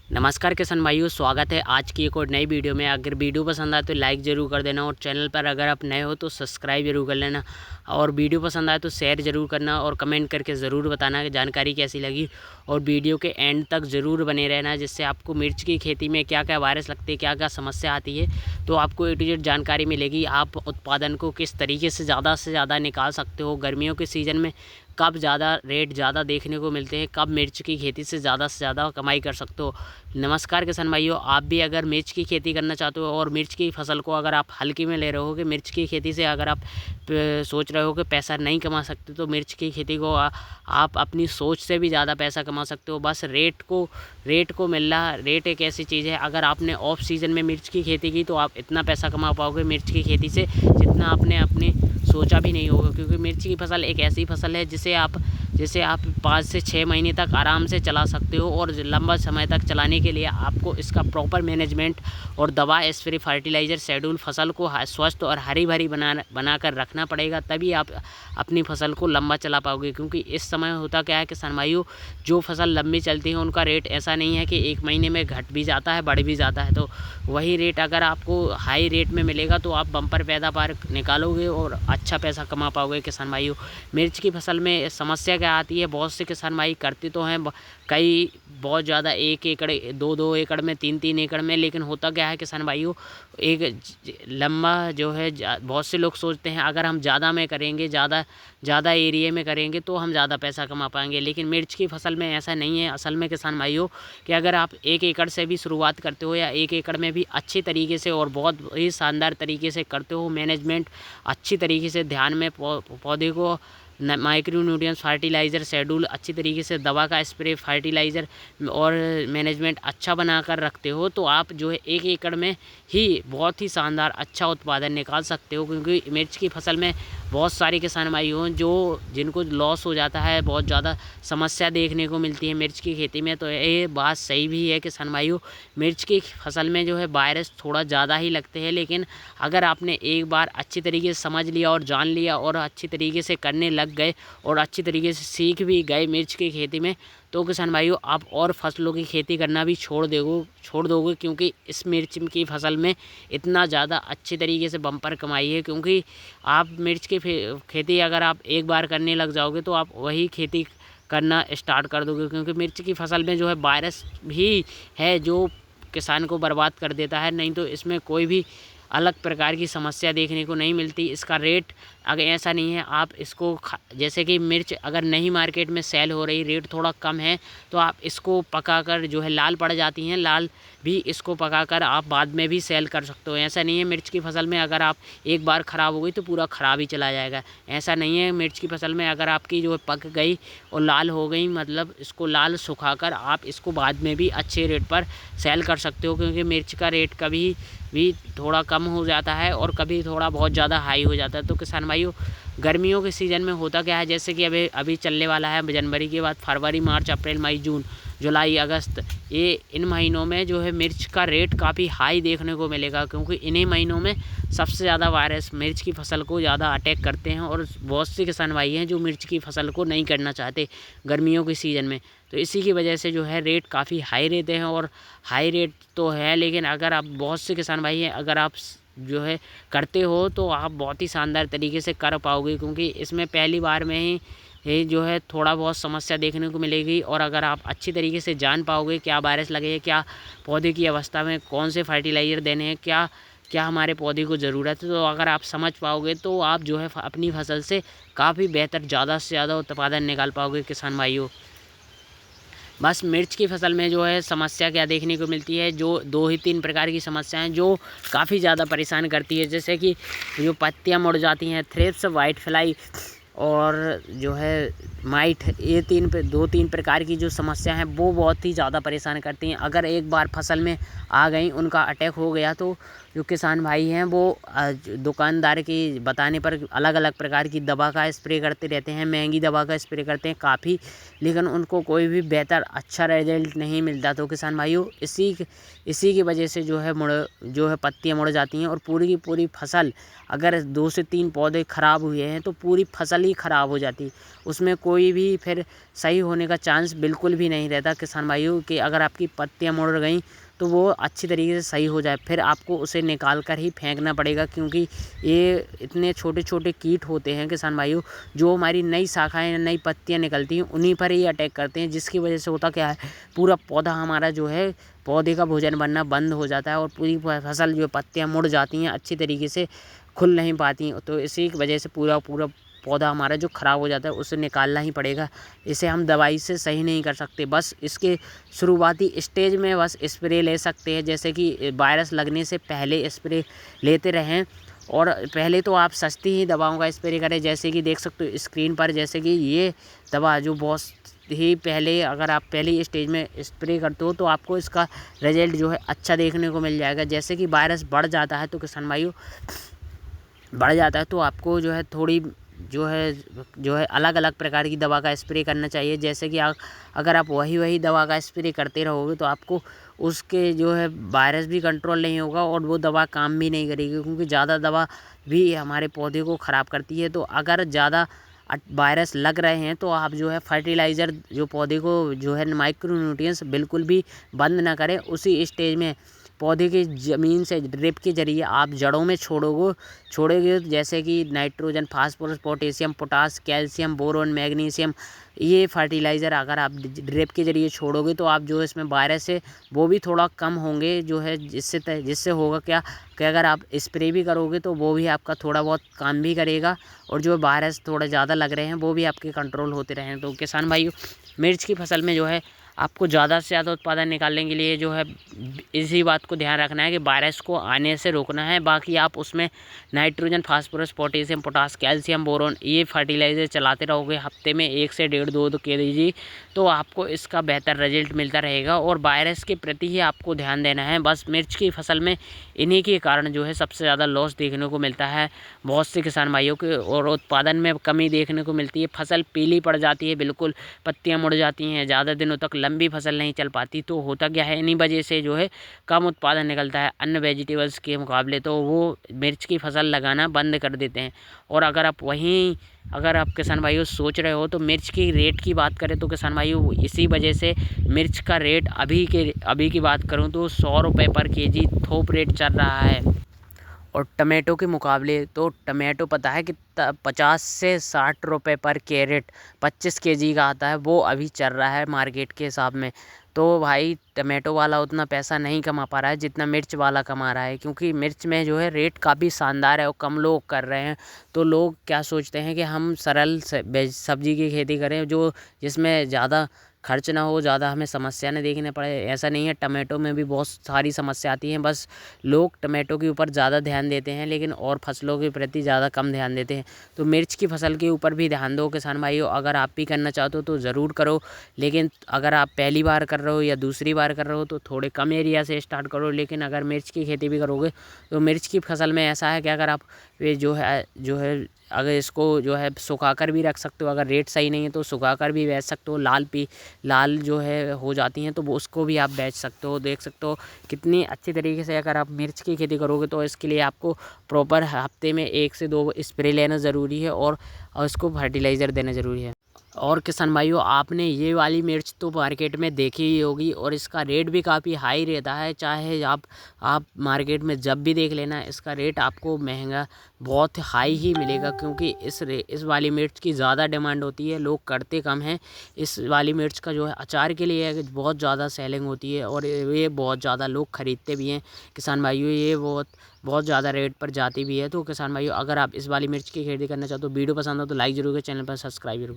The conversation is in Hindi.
नमस्कार किसान भाइयों, स्वागत है आज की एक और नई वीडियो में। अगर वीडियो पसंद आए तो लाइक ज़रूर कर देना और चैनल पर अगर आप नए हो तो सब्सक्राइब जरूर कर लेना और वीडियो पसंद आए तो शेयर ज़रूर करना और कमेंट करके ज़रूर बताना कि जानकारी कैसी लगी। और वीडियो के एंड तक ज़रूर बने रहना, जिससे आपको मिर्च की खेती में क्या क्या वायरस लगते हैं, क्या क्या समस्या आती है, तो आपको ए टू जेड जानकारी मिलेगी। आप उत्पादन को किस तरीके से ज़्यादा निकाल सकते हो, गर्मियों के सीज़न में कब ज़्यादा रेट ज़्यादा देखने को मिलते हैं, कब मिर्च की खेती से ज़्यादा कमाई कर सकते हो। नमस्कार किसान भाइयों, आप भी अगर मिर्च की खेती करना चाहते हो और मिर्च की फसल को अगर आप हल्के में ले रहे हो कि मिर्च की खेती से अगर आप सोच रहे हो कि पैसा नहीं कमा सकते, तो मिर्च की खेती को आप अपनी सोच से भी ज़्यादा पैसा कमा सकते हो। बस रेट को मिल रहा। रेट एक ऐसी चीज़ है, अगर आपने ऑफ सीज़न में मिर्च की खेती की तो आप इतना पैसा कमा पाओगे मिर्च की खेती से जितना आपने अपने सोचा भी नहीं होगा। क्योंकि मिर्च की फसल एक ऐसी फसल है जिसे आप 5 से 6 महीने तक आराम से चला सकते हो। और लंबा समय तक चलाने के लिए आपको इसका प्रॉपर मैनेजमेंट और दवा स्प्रे फर्टिलाइज़र शेड्यूल फसल को स्वस्थ और हरी भरी बना कर रखना पड़ेगा, तभी आप अपनी फसल को लंबा चला पाओगे। क्योंकि इस समय होता क्या है किसान भाइयों, जो फसल लंबी चलती है उनका रेट ऐसा नहीं है कि एक महीने में घट भी जाता है बढ़ भी जाता है। तो वही रेट अगर आपको हाई रेट में मिलेगा तो आप बम्पर पैदावार निकालोगे और अच्छा पैसा कमा पाओगे किसान भाइयों। मिर्च की फसल में समस्या क्या आती है, बहुत से किसान भाई करते तो हैं कई बहुत ज़्यादा 1 एकड़ 2-2 एकड़ में 3-3 एकड़ में, लेकिन होता क्या है किसान भाइयों, एक लंबा जो है बहुत से लोग सोचते हैं अगर हम ज़्यादा में करेंगे, ज़्यादा एरिया में करेंगे तो हम ज़्यादा पैसा कमा पाएंगे। लेकिन मिर्च की फसल में ऐसा नहीं है असल में किसान भाइयों, कि अगर आप 1 एकड़ से भी शुरुआत करते हो या 1 एकड़ में भी अच्छी तरीके से और बहुत ही शानदार तरीके से करते हो, मैनेजमेंट अच्छी तरीके से ध्यान में पौधे को माइक्रो न्यूट्रिएंट्स फर्टिलाइज़र शेड्यूल अच्छी तरीके से दवा का स्प्रे फर्टिलाइज़र और मैनेजमेंट अच्छा बनाकर रखते हो, तो आप जो है 1 एकड़ में ही बहुत ही शानदार अच्छा उत्पादन निकाल सकते हो। क्योंकि मिर्च की फसल में बहुत सारे किसान भाई हों जिनको लॉस हो जाता है, बहुत ज़्यादा समस्या देखने को मिलती है मिर्च की खेती में। तो ये बात सही भी है किसान भाइयों, मिर्च की फसल में जो है वायरस थोड़ा ज़्यादा ही लगते हैं। लेकिन अगर आपने एक बार अच्छी तरीके से समझ लिया और जान लिया और अच्छी तरीके से करने लग गए और अच्छी तरीके से सीख भी गए मिर्च की खेती में, तो किसान भाइयों आप और फसलों की खेती करना भी छोड़ दोगे। क्योंकि इस मिर्च की फसल में इतना ज़्यादा अच्छी तरीके से बम्पर कमाई है। क्योंकि आप मिर्च की खेती अगर आप एक बार करने लग जाओगे तो आप वही खेती करना स्टार्ट कर दोगे। क्योंकि मिर्च की फसल में जो है वायरस भी है जो किसान को बर्बाद कर देता है, नहीं तो इसमें कोई भी अलग प्रकार की समस्या देखने को नहीं मिलती। इसका रेट अगर ऐसा नहीं है, आप इसको जैसे कि मिर्च अगर नहीं मार्केट में सेल हो रही, रेट थोड़ा कम है, तो आप इसको पकाकर जो है लाल पड़ जाती हैं, लाल भी इसको पकाकर आप बाद में भी सेल कर सकते हो। ऐसा नहीं है मिर्च की फसल में अगर आप एक बार ख़राब हो गई तो पूरा ख़राब ही चला जाएगा, ऐसा नहीं है। मिर्च की फसल में अगर आपकी जो है पक गई और लाल हो गई, मतलब इसको लाल सुखाकर आप इसको बाद में भी अच्छे रेट पर सेल कर सकते हो। क्योंकि मिर्च का रेट कभी भी थोड़ा कम हो जाता है और कभी थोड़ा बहुत ज़्यादा हाई हो जाता है। तो किसान भाइयों, गर्मियों के सीज़न में होता क्या है, जैसे कि अभी चलने वाला है जनवरी के बाद फरवरी, मार्च, अप्रैल, मई, जून, जुलाई, अगस्त, ये इन महीनों में जो है मिर्च का रेट काफ़ी हाई देखने को मिलेगा। क्योंकि इन्हीं महीनों में सबसे ज़्यादा वायरस मिर्च की फसल को ज़्यादा अटैक करते हैं और बहुत से किसान भाई हैं जो मिर्च की फसल को नहीं करना चाहते गर्मियों के सीज़न में। तो इसी की वजह से जो है रेट काफ़ी हाई रहते हैं। और हाई रेट तो है, लेकिन अगर आप बहुत से किसान भाई हैं, अगर आप जो है करते हो तो आप बहुत ही शानदार तरीके से कर पाओगे। क्योंकि इसमें पहली बार में ही ये जो है थोड़ा बहुत समस्या देखने को मिलेगी। और अगर आप अच्छी तरीके से जान पाओगे क्या वायरस लगे हैं, क्या पौधे की अवस्था में कौन से फर्टिलाइज़र देने हैं, क्या क्या हमारे पौधे को ज़रूरत है, तो अगर आप समझ पाओगे तो आप जो है अपनी फसल से काफ़ी बेहतर ज़्यादा से ज़्यादा उत्पादन निकाल पाओगे किसान भाइयों। बस मिर्च की फसल में जो है समस्या क्या देखने को मिलती है, जो 2 ही 3 प्रकार की समस्याएं जो काफ़ी ज़्यादा परेशान करती है। जैसे कि जो पत्तियां मुड़ जाती हैं, थ्रिप्स, वाइट फ्लाई और जो है माइट, ये 2-3 प्रकार की जो समस्या हैं वो बहुत ही ज़्यादा परेशान करती हैं। अगर एक बार फसल में आ गई, उनका अटैक हो गया, तो जो किसान भाई हैं वो दुकानदार की बताने पर अलग अलग प्रकार की दवा का स्प्रे करते रहते हैं, महंगी दवा का स्प्रे करते हैं काफ़ी, लेकिन उनको कोई भी बेहतर अच्छा रिजल्ट नहीं मिलता। तो किसान भाइयों, इसी की वजह से जो है पत्तियां मुड़ जाती हैं और पूरी की पूरी फसल, अगर 2 से 3 पौधे ख़राब हुए हैं तो पूरी फसल ही ख़राब हो जाती है, उसमें कोई कोई भी फिर सही होने का चांस बिल्कुल भी नहीं रहता किसान भाइयों कि अगर आपकी पत्तियाँ मुड़ गई तो वो अच्छी तरीके से सही हो जाए, फिर आपको उसे निकाल कर ही फेंकना पड़ेगा, क्योंकि ये इतने छोटे छोटे कीट होते हैं किसान भाइयों जो हमारी नई शाखाएं नई पत्तियां निकलती हैं उन्हीं पर ही अटैक करते हैं, जिसकी वजह से होता क्या है पूरा पौधा हमारा जो है पौधे का भोजन बनना बंद हो जाता है और पूरी फसल जो पत्तियां मुड़ जाती हैं, अच्छी तरीके से खुल नहीं पाती। तो इसी की वजह से पूरा पूरा पौधा हमारा जो ख़राब हो जाता है उसे निकालना ही पड़ेगा। इसे हम दवाई से सही नहीं कर सकते, बस इसके शुरुआती स्टेज में बस स्प्रे ले सकते हैं, जैसे कि वायरस लगने से पहले स्प्रे लेते रहें। और पहले तो आप सस्ती ही दवाओं का स्प्रे करें, जैसे कि देख सकते हो स्क्रीन पर, जैसे कि ये दवा जो बहुत ही पहले अगर आप पहली स्टेज में स्प्रे करते हो तो आपको इसका रिजल्ट जो है अच्छा देखने को मिल जाएगा। जैसे कि वायरस बढ़ जाता है तो किसान भाइयों बढ़ जाता है तो आपको जो है थोड़ी जो है अलग अलग प्रकार की दवा का स्प्रे करना चाहिए। जैसे कि अगर आप वही दवा का स्प्रे करते रहोगे तो आपको उसके जो है वायरस भी कंट्रोल नहीं होगा और वो दवा काम भी नहीं करेगी, क्योंकि ज़्यादा दवा भी हमारे पौधे को ख़राब करती है। तो अगर ज़्यादा वायरस लग रहे हैं तो आप जो है फर्टिलाइज़र जो पौधे को जो है माइक्रो न्यूट्रिएंट्स बिल्कुल भी बंद ना करें। उसी स्टेज में पौधे की ज़मीन से ड्रिप के जरिए आप जड़ों में छोड़ोगे, जैसे कि nitrogen, phosphorus, potassium, potash, calcium, boron, magnesium, ये फर्टिलाइज़र अगर आप ड्रिप के जरिए छोड़ोगे तो आप जो इसमें वायरस है वो भी थोड़ा कम होंगे, जो है जिससे होगा क्या कि अगर आप स्प्रे भी करोगे तो वो भी आपका थोड़ा बहुत काम भी करेगा और जो वायरस थोड़ा ज़्यादा लग रहे हैं वो भी आपके कंट्रोल होते रहें। तो किसान भाइयों मिर्च की फसल में जो है आपको ज़्यादा से ज़्यादा उत्पादन निकालने के लिए जो है इसी बात को ध्यान रखना है कि वायरस को आने से रोकना है। बाकी आप उसमें nitrogen, phosphorus, potassium, potash, calcium, boron ये फर्टिलाइज़र चलाते रहोगे हफ्ते में 1 से 1.5-2 kg, तो आपको इसका बेहतर रिजल्ट मिलता रहेगा। और वायरस के प्रति ही आपको ध्यान देना है। बस मिर्च की फसल में इन्हीं के कारण जो है सबसे ज़्यादा लॉस देखने को मिलता है बहुत से किसान भाइयों के, और उत्पादन में कमी देखने को मिलती है। फसल पीली पड़ जाती है, बिल्कुल पत्तियाँ मुड़ जाती हैं, ज़्यादा दिनों तक लंबी फसल नहीं चल पाती। तो होता क्या है इन्हीं वजह से जो है कम उत्पादन निकलता है अन्य वेजिटेबल्स के मुकाबले, तो वो मिर्च की फसल लगाना बंद कर देते हैं। और अगर आप किसान भाइयों सोच रहे हो तो मिर्च की रेट की बात करें तो किसान भाइयों इसी वजह से मिर्च का रेट अभी की बात करूं तो 100 रुपये पर केजी थोक रेट चल रहा है। और टमाटो के मुकाबले तो टमाटो पता है कि 50 से 60 रुपये पर कैरेट 25 kg का आता है, वो अभी चल रहा है मार्केट के हिसाब में। तो भाई टमाटो वाला उतना पैसा नहीं कमा पा रहा है जितना मिर्च वाला कमा रहा है, क्योंकि मिर्च में जो है रेट काफ़ी शानदार है और कम लोग कर रहे हैं। तो लोग क्या सोचते हैं कि हम सरल सब्जी की खेती करें जो जिसमें ज़्यादा खर्च ना हो, ज़्यादा हमें समस्या न देखने पड़े। ऐसा नहीं है, टमाटो में भी बहुत सारी समस्या आती हैं, बस लोग टमाटो के ऊपर ज़्यादा ध्यान देते हैं लेकिन और फसलों के प्रति ज़्यादा कम ध्यान देते हैं। तो मिर्च की फसल के ऊपर भी ध्यान दो किसान भाइयों। अगर आप भी करना चाहते हो तो ज़रूर करो, लेकिन अगर आप पहली बार कर रहे हो या दूसरी बार कर रहे हो तो थोड़े कम एरिया से स्टार्ट करो। लेकिन अगर मिर्च की खेती भी करोगे तो मिर्च की फसल में ऐसा है कि अगर आप ये जो है अगर इसको जो है सुखाकर भी रख सकते हो, अगर रेट सही नहीं है तो सुखाकर भी बेच सकते हो। लाल जो है हो जाती हैं तो वो उसको भी आप बेच सकते हो। देख सकते हो कितनी अच्छी तरीके से अगर आप मिर्च की खेती करोगे तो इसके लिए आपको प्रॉपर हफ्ते में 1 से 2 स्प्रे लेना ज़रूरी है और उसको फर्टिलाइज़र देना ज़रूरी है। और किसान भाइयों आपने ये वाली मिर्च तो मार्केट में देखी ही होगी और इसका रेट भी काफ़ी हाई रहता है। चाहे आप मार्केट में जब भी देख लेना इसका रेट आपको महंगा बहुत हाई ही मिलेगा, क्योंकि इस वाली मिर्च की ज़्यादा डिमांड होती है, लोग करते कम हैं। इस वाली मिर्च का जो है अचार के लिए बहुत ज़्यादा सेलिंग होती है और ये बहुत ज़्यादा लोग ख़रीदते भी हैं किसान भाइयों। ये बहुत ज़्यादा रेट पर जाती भी है। तो किसान भाइयों अगर आप इस वाली मिर्च की खेती करना चाहते हो, वीडियो पसंद हो तो लाइक जरूर करें, चैनल पर सब्सक्राइब जरूर करें।